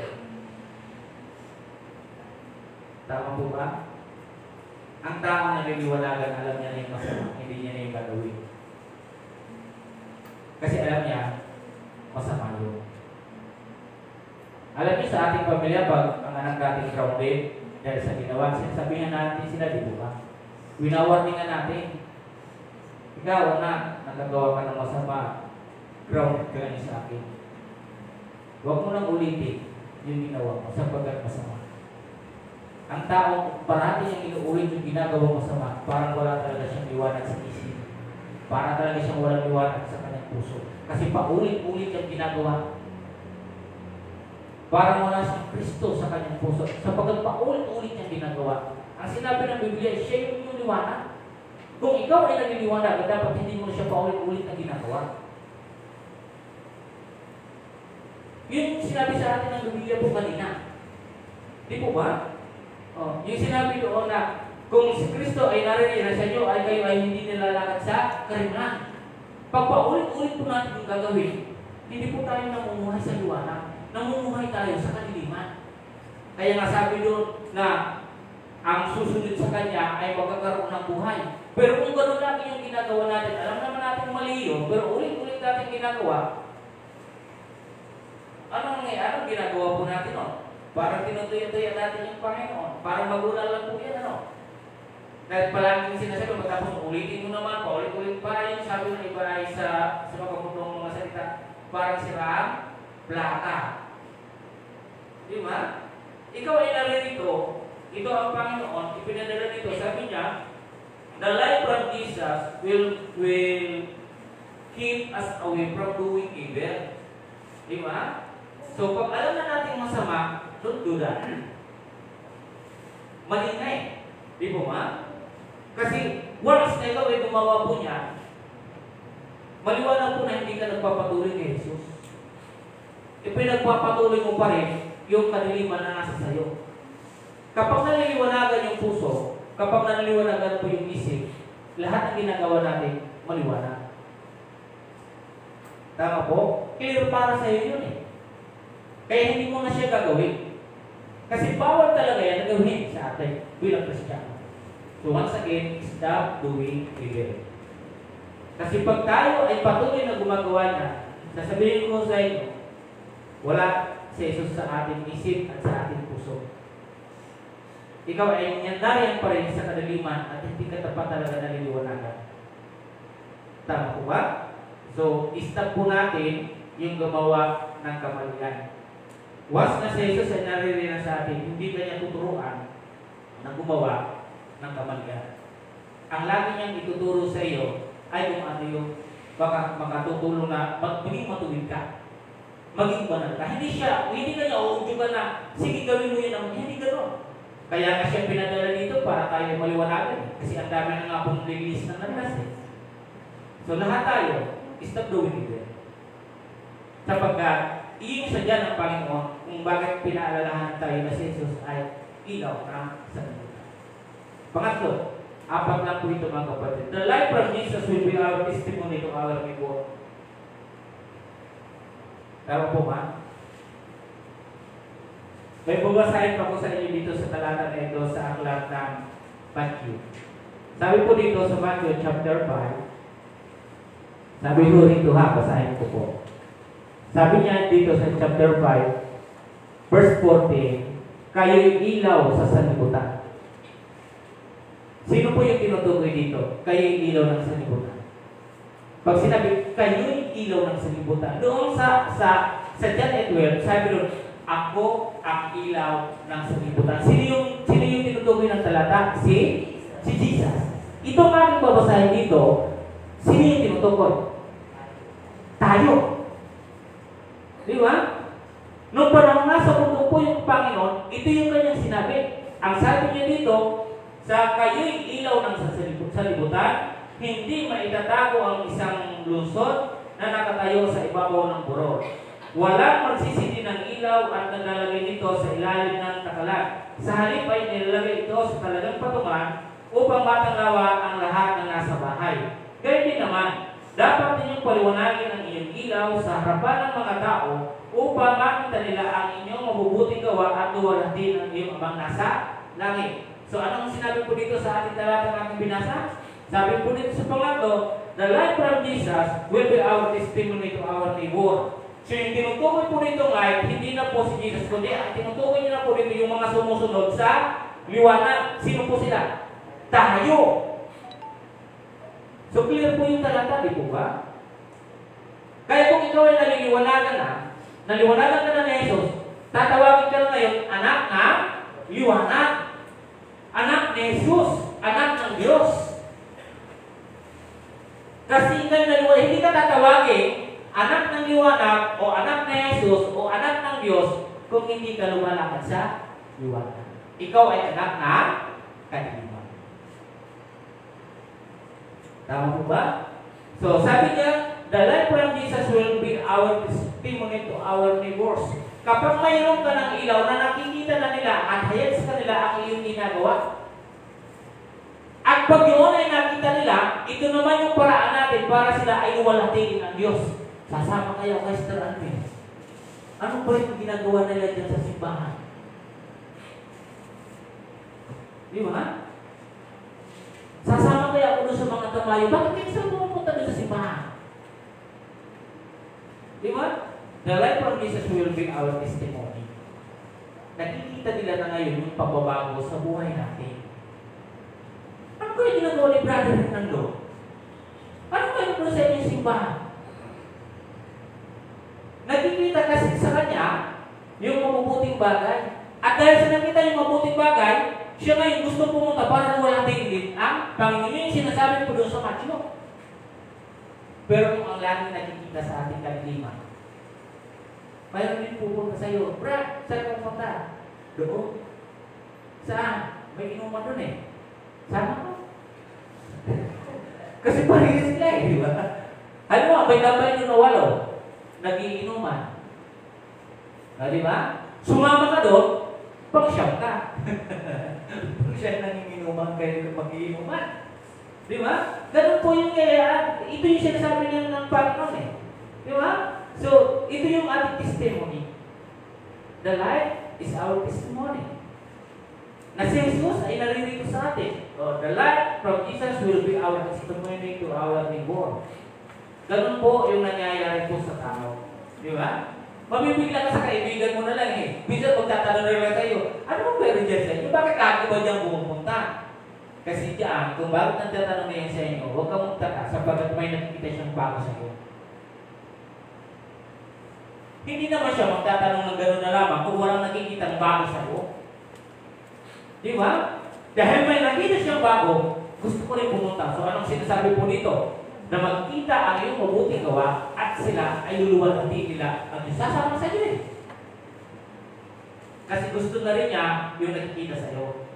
Tama po ba? Ang taong naliliwanagan, alam niya na yung masama, hindi niya na yung gagawin. Kasi alam niya, masama yun. Alam niyo sa ating pamilya, pag ang anak natin grounded, dahil sa ginawa, sinasabihan natin sila, di ba? Winawarningan natin. Ikaw, anak, nagagawa ka ng masama, grounded ka niya sa akin. Huwag mo nang ulitin yung ginawa mo sapagkat masama. Ang tao, parati niyang inuulit yung ginagawa masama, parang wala talaga siyang liwanag sa isip. Parang talaga siyang walang liwanag sa kanyang puso. Kasi paulit-ulit yung ginagawa. Parang wala siyang Kristo sa kanyang puso. Sapagkat paulit-ulit yung ginagawa. Ang sinabi ng Biblia, siya yung liwanag. Kung ikaw ay naliliwanag, dapat hindi mo siya paulit-ulit na ginagawa. Yun yung sinabi sa atin ng Biblia po kanina. Di po ba? Yung sinabi doon na kung si Kristo ay naririnig sa inyo, ay kayo ay hindi nilalakad sa kariman. Pag paulit-ulit po natin yung gagawin, hindi po tayo namumuhay sa liwanag. Namumuhay tayo sa kadiliman. Kaya nga sabi doon na ang susunod sa Kanya ay magkakaroon ng buhay. Pero kung gano'n lagi yung ginagawa natin, alam naman natin mali yun, pero ulit-ulit natin ginagawa, anong ginagawa po natin nun? Parang tinutuya-tuya natin yung Panginoon. Parang magulang lang po yan, ano? Dahil palaging sinasabi, matapos ulitin mo naman, paulit-ulit pa yung sabi ng iba ay sa magpaputong mga salita, parang sirang plata. Di ba? Ikaw ay naririto, ito ang Panginoon, ipinadala dito, sabi niya, the light from Jesus will keep us away from doing evil. Di ba? So, pag alam na natin masama, don't do that. Malingay. Di po ba? Kasi, once na ikaw ay gumawa po niya, maliwanag po na hindi ka nagpapatuloy kay Jesus. Ipinagpapatuloy mo pa rin yung kadiliman na nasa sayo. Kapag naliliwanagan yung puso, kapag naliwanagan po yung isip, lahat ng ginagawa natin, maliwanag. Tama po? Clear para sa iyo yun eh. Kaya hindi mo na siya gagawin. Kasi bawal talaga yan na gawin sa atin bilang Kristiyano. So once again, stop doing evil. Kasi pag tayo ay patuloy na gumagawa na, sasabihin ko sa inyo, wala si Jesus sa ating isip at sa ating puso. Ikaw ay nandariyan pa rin sa kadaliman at hindi ka tapat talaga naliliwanagan. Tama po ba? So, stop po natin yung gumawa ng kamalian. Once na si Jesus ay naririnig sa atin, hindi kanya tuturuan na gumawa ng kamalian. Ang lagi niyang ituturo sa iyo ay kung ano yung baka makatutulong na maging matuwid ka. Maging banal ka. Hindi kanya uudyugan na, sige gawin mo yun. Hindi gano'n. Kaya nga siya pinadala dito para tayo maliwanagan. Kasi ang dami na nga pong release ng nanas eh. So lahat tayo, stop doing it. Sapagkat, iyon sa dyan ng Panginoon kung bakit pinaalalahan tayo na si Jesus ay ilaw ng sanlibutan. Pangatlo, apat lang po ito mga kapatid. The life from Jesus will be our testimony to our neighbor. Tama po ba? May bubasahin pa ko sa inyo dito sa talata na ito sa aklat ng Matthew. Sabi po dito sa Matthew chapter 5, sabi ko rito basahin ko po. Sabi niya dito sa chapter 5, verse 14, kayo'y ilaw sa sanlibutan. Sino po yung tinutukoy dito? Kayo'y ilaw ng sanlibutan. Pag sinabi, kayo'y ilaw ng sanlibutan, doon sa John 8:12, sabi doon, ako ang ilaw ng sanlibutan. Sino yung tinutukoy ng talata? Si Jesus. Ito ang aking babasahin dito, sino yung tinutukoy? Tayo. Di ba? Nung panahon nga sa mundo po yung Panginoon, ito yung kanyang sinabi. Ang sabi niya dito, sa kayo'y ilaw ng sanlibutan, hindi maitatago ang isang lungsod na nakatayo sa ibabaw ng burol. Walang magsisindi ng ilaw at nalalagay nito sa ilalim ng takalan. Sa halip ay nilalagay ito sa talagang patungan upang matanglawa ang lahat ng nasa bahay. Gayun din naman, dapat ninyong paliwanagin ang inyong ilaw sa harapan ng mga tao upang makita nila ang inyong mabubuting gawa at duwalhatin ang iyong Amang nasa langit. So anong sinabi po dito sa ating talata na aking binasa? Sabi po dito sa pangatlo, the life from Jesus will be our testimony to our neighbor. So yung tinutukoy po dito life, hindi na po si Jesus, kundi ang tinutukoy niya na po dito yung mga sumusunod sa liwanag. Sino po sila? Tayo. So clear po yung talata, di po ba? Kaya kung ikaw ay naliwanagan ka na ni Jesus, tatawagin ka na ngayon, anak na liwanag. Anak ni Jesus, anak ng Diyos. Kasi hindi ka tatawagin anak ng liwanag o anak ni Jesus o anak ng Diyos kung hindi ka lumalakad sa liwanag. Ikaw ay anak na kadiliman. Tama po ba? So sabi niya, the life from Jesus will be our testimony to our neighbors. Kapag mayroon ka ng ilaw na nakikita na nila at hayag sa kanila ang iyong ginagawa, at pag yun ay nakita nila, ito naman yung paraan natin para sila ay uwalhatiin ng Diyos. Sasama kayo kay Sister Alvin. Ano ba yung ginagawa nila dyan sa simbahan? Di ba? Sasama kaya ako doon sa mga kamayo. Bakit kayo saan pumunta doon sa simbahan? Di ba? The life from Jesus will be our testimony. Nakikita nila na ngayon yung pagbabago sa buhay natin. Ano kaya ginagawa ni Brother Fernando? Ano kaya ginagawa sa inyong simbahan? Nakikita kasi sa kanya yung mabubuting bagay. At dahil sa nakita yung mabubuting bagay, siya ngayon gusto pumunta para walang tingin ang Panginoon. Yun yung sinasabi po doon sa Matthew. Pero kung ang laging nakikita sa ating kaliliman, mayroon din pupunta sa iyo, Brad, saan ka pupunta? Doon. Saan? May inuman doon eh. Sama ko. Kasi parehas sila eh, di ba? Ano mo, may tambay nyo na walo. Nagiinuman. Di ba? Sumama ka doon, pang-siyam ka. Pang-siyam nanginginuman kayo mag-iinuman. Di ba? Ganun po yung kaya, ito yung sinasabi niya ng Panginoon eh. Di ba? So, ito yung ating testimony. The light is our testimony. Na si Jesus ay narinig ko sa atin. So, the light from Jesus will be our testimony to our neighbor. Ganun po yung nangyayari po sa tao. Di ba? Mabibigla ka sa kaibigan mo na lang eh. Minsan magtatanong na lang sa'yo, ano bang meron dyan sa inyo? Bakit lagi ba dyan pumupunta? Kasi diyan, kung bakit nagtatanong na yan sa inyo, huwag kang magtaka sapagkat may nakikita siyang bago sa iyo. Hindi naman siya magtatanong ng gano'n na lamang kung walang nakikita ng bago sa iyo. Di ba? Dahil may nakita siyang bago, gusto ko rin pumunta. So anong sinasabi po dito? Na magkita ang iyong mabuting gawa at sila ay luluwalhati nila ang sasama sa iyo eh. Kasi gusto na rin niya yung nakikita sa iyo.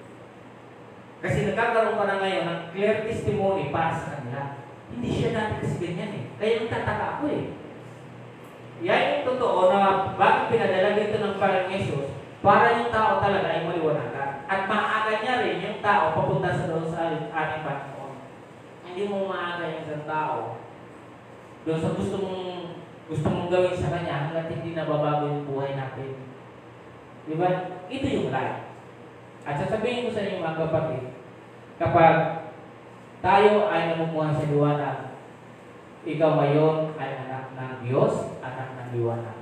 Kasi nagkakaroon ka na ngayon ng clear testimony para sa kanila. Hindi siya dati kasi ganyan eh. Kaya nagtataka ako eh. Yan yung totoo na bakit pinadala dito ng Panginoon Jesus para yung tao talaga ay maliwanagan. At maaga niya rin yung tao papunta sa doon sa ating Panginoon. Hindi mo maaga yung isang tao doon sa gusto mong gawin sa kanya hanggat hindi nababago yung buhay natin. Diba? Ito yung life. At sasabihin ko sa inyo mga kapatid, kapag tayo ay namumuhay sa liwanag, ikaw ngayon ay anak ng Diyos, anak ng liwanag.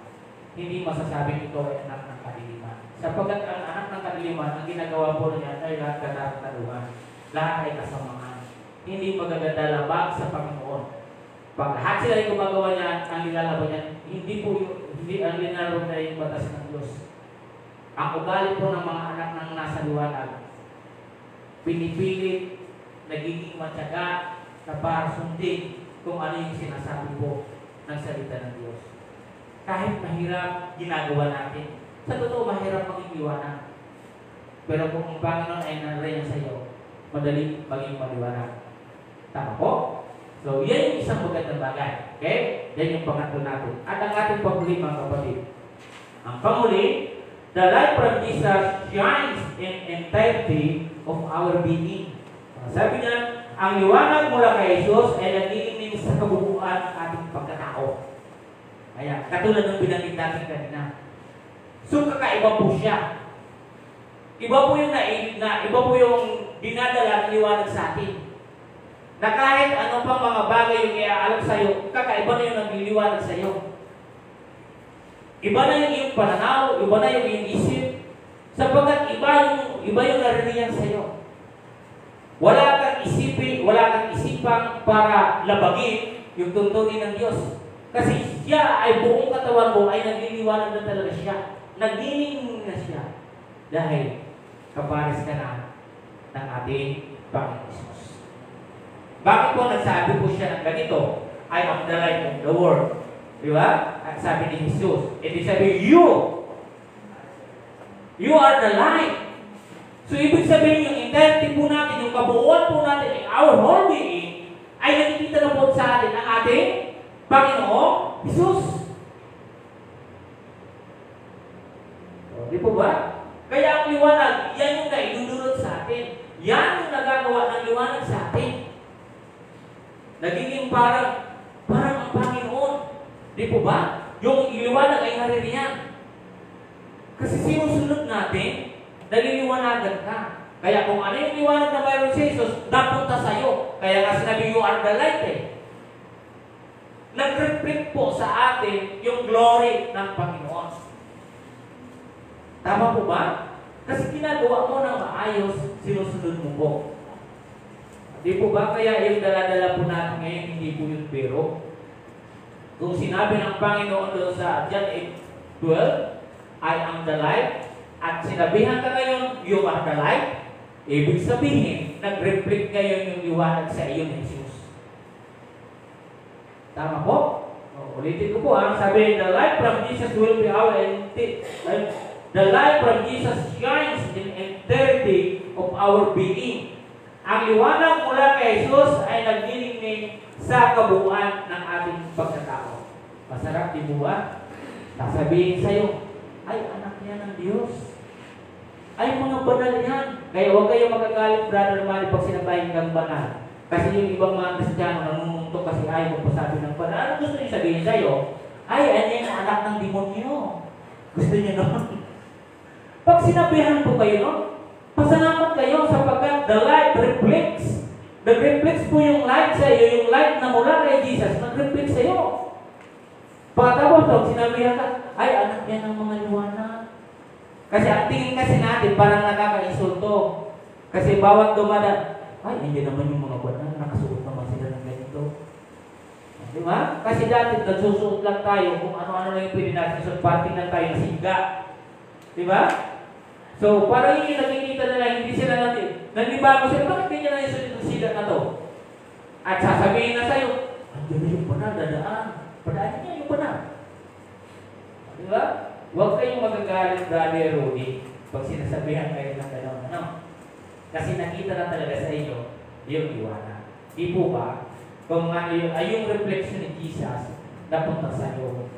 Hindi masasabing ito ay anak ng kadiliman. Sapagkat ang anak ng kadiliman, ang ginagawa po niya ay lahat katartaluhan. Lahat ay kasamaan. Hindi magaganda labag sa Panginoon. Pag lahat sila ay gumagawa niya, ang nilalaban niya, hindi ang linalaban na yung batas ng Diyos. Ang ugali po ng mga anak ng nasa liwanag, pinipilit, nagiging matyaga, na para sundin kung ano yung sinasabi po ng salita ng Diyos. Kahit mahirap, ginagawa natin. Sa totoo, mahirap maging liwanag. Pero kung ang Panginoon ay narayan sa iyo, madali maging maliwanag. Tama po? So, yan yung isang magandang bagay. Okay? Yan yung pangatlo natin. At ang ating panghuli, mga kapatid. Ang panghuli, the light from Jesus shines in entirety of our being. Sabi niya, ang liwanag mula kay Jesus ay nagiging sa kabubuan ng ating pagkatao. Kaya, katulad ng binanggit natin kanina. So, kakaiba po siya. Iba po yung dinadala ng liwanag sa atin. Na kahit ano pang mga bagay yung iaalok sa iyo, kakaiba na yung nagliliwanag sa iyo. Iba na yung iyong pananaw, iba na yung iyong isip, sapagkat iba yung naririyan sa iyo. Wala kang isipang para labagin yung tuntunin ng Diyos. Kasi siya ay buong katawan mo ay nagliliwanag na talaga siya. Nagliling na siya. Dahil kapares ka na ng ating Panginoon Jesus. Bakit po nagsabi po siya ng ganito? I am the light of the world. Di ba? At sabi ni Jesus, ito sabi, you are the light. So, ibig sabihin yung entirety po natin, yung kabuuan po natin, our whole being, ay nakikita na po sa atin ang ating Panginoon Jesus. So, di po ba? Kaya ang liwanag, yan yung naidudulot sa atin. Yan yung nagagawa ng liwanag sa atin. Nagiging parang ang Panginoon. Di po ba? Yung liwanag ay naririyan. Kasi sinusunod natin, naliliwanagan ka. Kaya kung ano yung liwanag na mayroon si Jesus, napunta sa'yo. Kaya nga sinabi, you are the light eh. Nag-reflect po sa atin yung glory ng Panginoon. Tama po ba? Kasi ginagawa mo ng maayos, sinusunod mo po. Di po ba? Kaya yung dala-dala po natin ngayon, hindi po yung biro. Kung sinabi ng Panginoon doon sa John 8:12, I am the light, at sinabihan ka ngayon, you are the light, ibig sabihin, nag-reflect ngayon yung liwanag sa iyo ni Jesus. Tama po? Ulitin ko po, sabi, the light from Jesus will be our the light from Jesus shines in entirety of our being. Ang liwanag mula kay Jesus ay naglilingning sa kabuuan ng ating pagkatao. Masarap di buwan. Sasabihin sa'yo, ay anak niya ng Diyos. ay mga banal yan. Kaya huwag kayong magagalit, brother Manny, pag sinabahin kang banal. Kasi yung ibang mga Kristiyano nangunguntok kasi ayaw magpasabi ng banal. Ano gusto niyo sabihin sa'yo? Ay, ano yung anak ng demonyo. Gusto niyo nun? Pag sinabihan po kayo, no? Pasalamat kayo sapagkat the light reflects. Nag-reflects po yung light sa iyo, yung light na mula kay Jesus, nag-reflects sa iyo. Pagkatapos, pag sinabihan ka, ay, anak yan ng mga liwanag. Kasi ang tingin kasi natin, parang nakaka-insulto. Kasi bawat dumada, ay, hindi naman yung mga banal, nakasuot naman sila ng ganito. Di ba? Kasi dati, nagsusuot lang tayo kung ano-ano lang yung pwede natin suot, parting lang tayo ng siga. Di ba? So, parang yung nakikita nila, hindi sila natin. Nanibago sila, bakit ganyan na yung sulit ng siga na to? At sasabihin na sa'yo, andiyan na yung banal, dadaan. Padaan niya yung banal. Di ba? Huwag kayong magagalit, Brother Rudy, pag sinasabihan kayo ng gano'n, ano? Kasi nakita na talaga sa inyo yung liwanag. Di po ba? Kung ano yung reflection ni Jesus napunta sa iyo.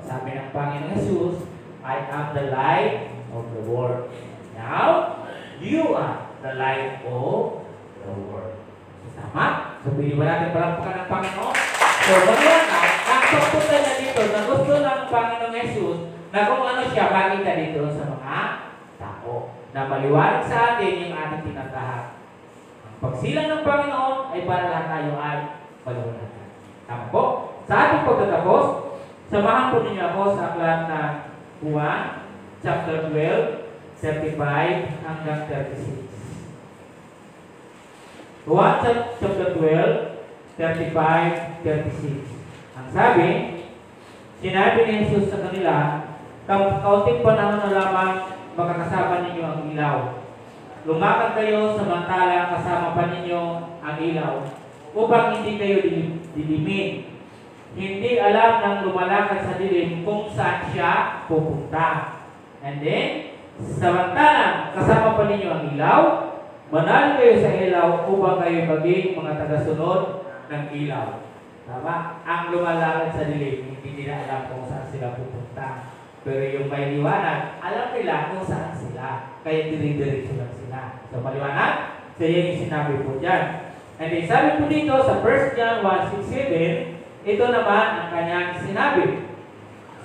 Sabi ng Panginoon Jesus, I am the light of the world. Now, you are the light of the world. Tama? So, pwede ba natin palampakan ng Panginoon? So, bagayan na, nakapunta niya dito na gusto ng Panginoong Jesus na kung ano siya, makita dito sa mga tao. Na maliwanag sa atin yung ating tinatahan. Ang pagsilang ng Panginoon ay para lahat tayo ay maliwanagan. Tama po? Sa ating pagtatapos, samahan po ninyo ako sa aklat na Juan, chapter 12, 35 hanggang 36. Juan chapter 12, 35, 36. Ang sabi, sinabi ni Jesus sa kanila, kaunting panahon na lamang makakasama ninyo ang ilaw. Lumakad kayo samantala kasama pa ninyo ang ilaw upang hindi kayo dilimin. Hindi alam ng lumalakad sa dilim kung saan siya pupunta. And then, samantala kasama pa ninyo ang ilaw, manalo kayo sa ilaw upang kayo maging mga tagasunod ng ilaw. Tama? Ang lumalakad sa dilim, hindi nila alam kung saan sila pupunta. Pero yung may liwanag, alam nila kung saan sila. Kaya dire-diretso lang sila. So, maliwanag? So, yan yung sinabi po dyan. And then, sabi po dito sa 1 John 1:6-7, ito naman ang kanyang sinabi.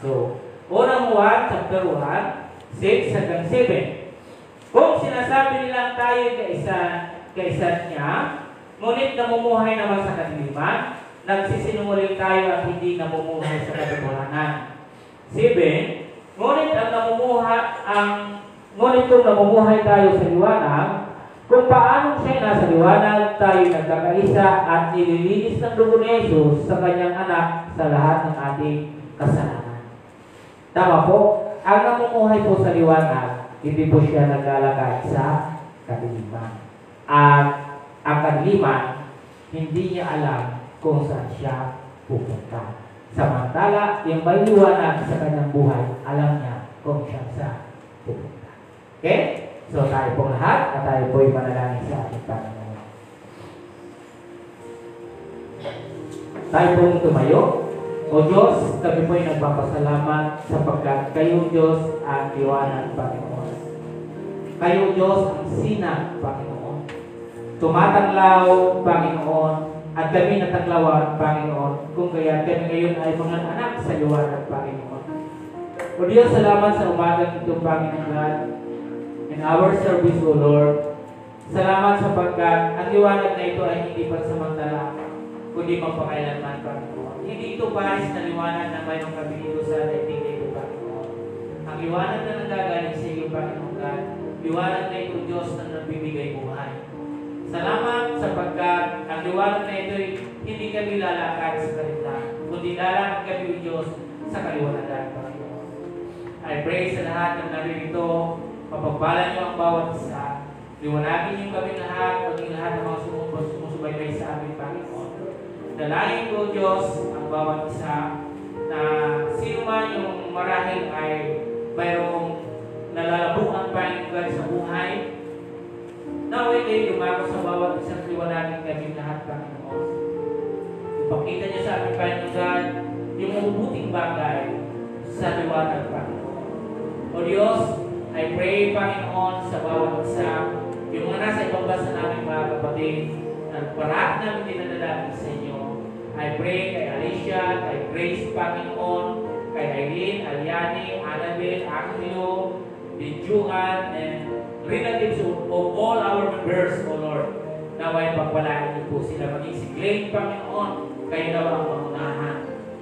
So, unang 1, chapter 1, 6 hanggang 7. Kung sinasabi nilang tayo kaisa niya, ngunit namumuhay naman sa kadiliman, nagsisinungaling tayo at hindi namumuhay sa katotohanan. 7. Ngunit kung namumuhay tayo sa liwanag, kung paano siya nasa liwanag, tayo nagkakaisa at nililinis ng dugo ni Jesus sa kanyang anak sa lahat ng ating kasalanan. Tama po, ang namumuhay po sa liwanag, hindi po siya naglalakad sa kadiliman. At ang kadiliman, hindi niya alam kung saan siya pupunta. Samantala, yung may liwanag sa kanyang buhay, alam niya kung saan siya pupunta. Okay? So, tayo pong lahat at tayo po'y manalangin sa ating Panginoon. Tayo pong tumayo. O Diyos, kami po'y nagpapasalamat sapagkat kayo, Diyos, ang liwanag, Panginoon. Kayo, Diyos, ang sinag, Panginoon. Tumatanglaw, Panginoon, at kami nataglawan, Panginoon, kung kaya kami ngayon ay mga anak sa liwanag, Panginoon. O Diyos, salamat sa umagang ito, Panginoon God, in our service, O Lord. Salamat sapagkat ang liwanag na ito ay hindi pansamantala, kundi magpakailanman, Panginoon. Hindi ito paris na liwanag na mayroong kami dito sa daigdig na ito, Panginoon. Ang liwanag na nanggagaling sa iyo, Panginoon God, liwanag na ito, Diyos, na nagbibigay buhay. Salamat sapagkat ang liwanag na ito hindi kami lalakad sa kalitahan, kundi lalakad kami, Diyos, sa kaliwanagan, Panginoon. I pray sa lahat ng naririto, mapagpala niyo ang bawat isa. Liwanagin niyo kami lahat, maging lahat ng mga sumusubaybay sa amin, Panginoon. Dalangin ko, Diyos, ang bawat isa na sino man yung marahil ay mayroong nalalabuan, Panginoon, sa buhay. Naway kayo lumago sa bawat isang liwanagin kami lahat, Panginoon. Ipakita niyo sa amin, Panginoon, yung mabubuting bagay sa liwanag, Panginoon. O Diyos, I pray, Panginoon, sa bawat isa, yung mga nasa ibang bansa namin mga kapatid, at parang namin dinadalangin sa inyo. I pray kay Alicia, kay Grace, Panginoon, kay Irene, Aliani, Annabelle, Angelo, Juan, and relatives of all our members, O Lord. Naway pagpalain niyo po sila, maging si Glenn, Panginoon, kayo daw ang pangunahan.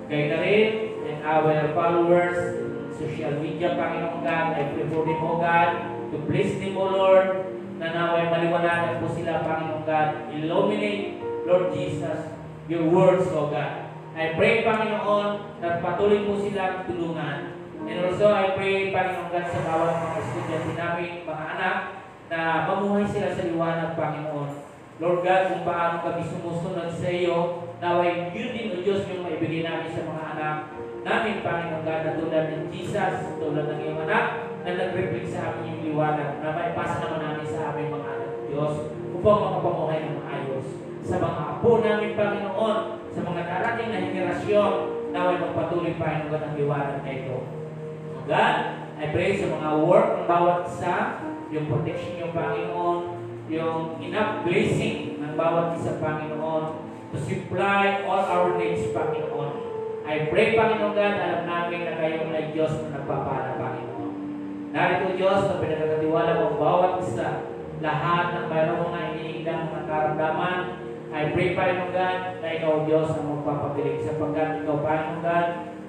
Kayo na rin, and our followers, social media, Panginoon God, I pray for them, O God, to bless them, O Lord, na naway maliwanagan po sila, Panginoon God. Illuminate, Lord Jesus, your words, O God. I pray, Panginoon, na patuloy po silang tulungan. And also, I pray, Panginoon God, sa bawat mga estudyante namin, mga anak, na mamuhay sila sa liwanag, Panginoon. Lord God, kung paano kami sumusunod sa iyo, naway yun din, O Diyos, yung maibigay namin sa mga anak namin, Panginoon God, na tulad ng Jesus, tulad ng iyong anak, na nag-reflect sa amin yung liwanag, na maipasa naman namin sa aming mga anak, Diyos, upang makapamuhay ng maayos. Sa mga apo namin, Panginoon, sa mga darating na henerasyon, naway magpatuloy, Panginoon God, ang liwanag na ito. God, I pray sa mga work ng bawat isa, yung protection yung Panginoon, yung enough blessing ng bawat isa, Panginoon, to supply all our needs, Panginoon. I pray, Panginoon God, alam namin na kayong ay Diyos na nagpapala, Panginoon. Narito, Diyos, na pinagkakatiwala mo bawat isa, lahat ng mayroong mga iniindang mga karamdaman. I pray, Panginoon God, na ikaw, Diyos, ang magpapabilig sapagkat ikaw, Panginoon God,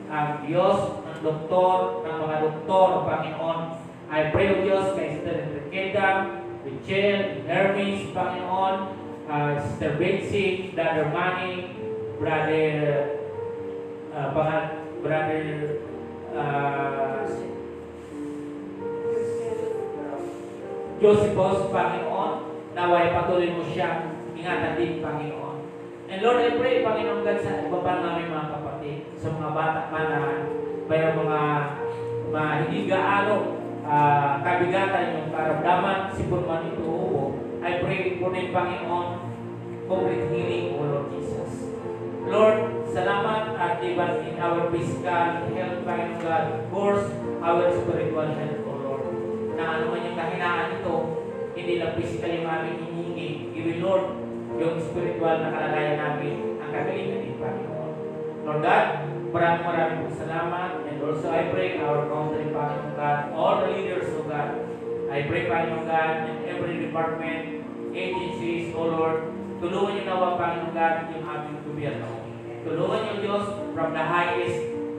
ang Diyos ng doktor, ng mga doktor, Panginoon. I pray, O Diyos, kay Sister Enriqueta, Michelle, Hermes, Panginoon, Sister Betsy, Brother Manny, Brother Josephus, Panginoon, naway patuloy mo siya, ingatan din, Panginoon. And Lord, I pray, Panginoon God, sa iba pa namin mga kapatid, sa mga bata man na may mga hindi gaano kabigatan yung karamdaman, sipon man ito, I pray for them, Panginoon, complete healing, O Lord Jesus. Lord, salamat at even in our physical health, Panginoon God, of course, our spiritual health, O Lord. Na ano man yung kahinaan nito, hindi lang physical yung aming hinihingi. Even Lord, yung spiritual na kalagayan namin, ang kagalingan din, Panginoon. Lord God, maraming salamat. And also I pray our country, Panginoon God, all the leaders, O God. I pray, Panginoon God, in every department, agencies, O Lord, tulungan niyo nawa, Panginoon God, yung aming gobyerno. Tulungan niyo, Diyos, from the highest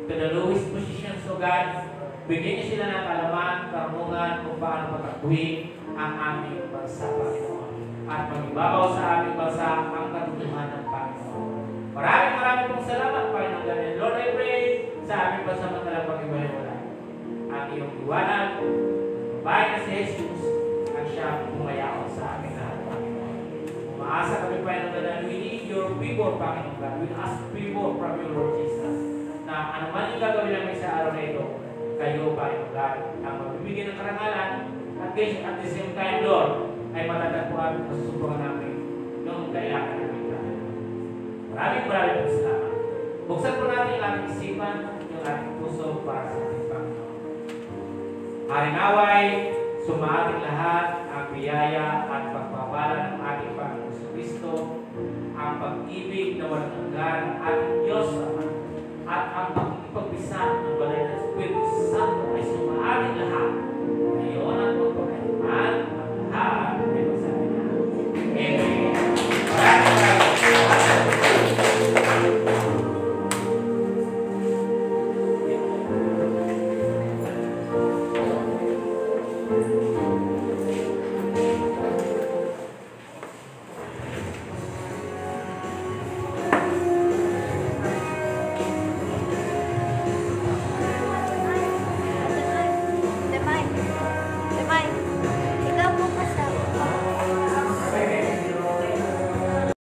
to the lowest positions, O God. Bigyan niyo sila ng kalaman, karunungan kung paano patakbuhin ang aming bansa, Panginoon. At magibabaw sa aming bansa ang katutuhan ng Panginoon. Maraming pong salamat, Panginoon God. And Lord, I pray sa aming pansamantalang pag-ibahiwalay. Ang iyong iwanan, bahay na si Jesus, ang siya pumayaon sa aming lahat, Panginoon. Umaasa kami, Panginoon God, and we need your people, Panginoon God. We ask people from you, Lord Jesus, na ano man yung gagawin namin sa araw na ito, kayo, Panginoon God, ang magbibigyan ng karangalan, at the same time, Lord, ay matatagpuan at susubukan namin yung kailangan namin. Maraming po salamat. Buksan po natin ang ating isipan, yung ating puso para sa ating Panginoon. Haringaway, sumaating lahat ang biyaya at pagpapala ng ating Panginoon sa Kristo, ang pag-ibig na walang hanggan ng ating Diyos Ama, at ang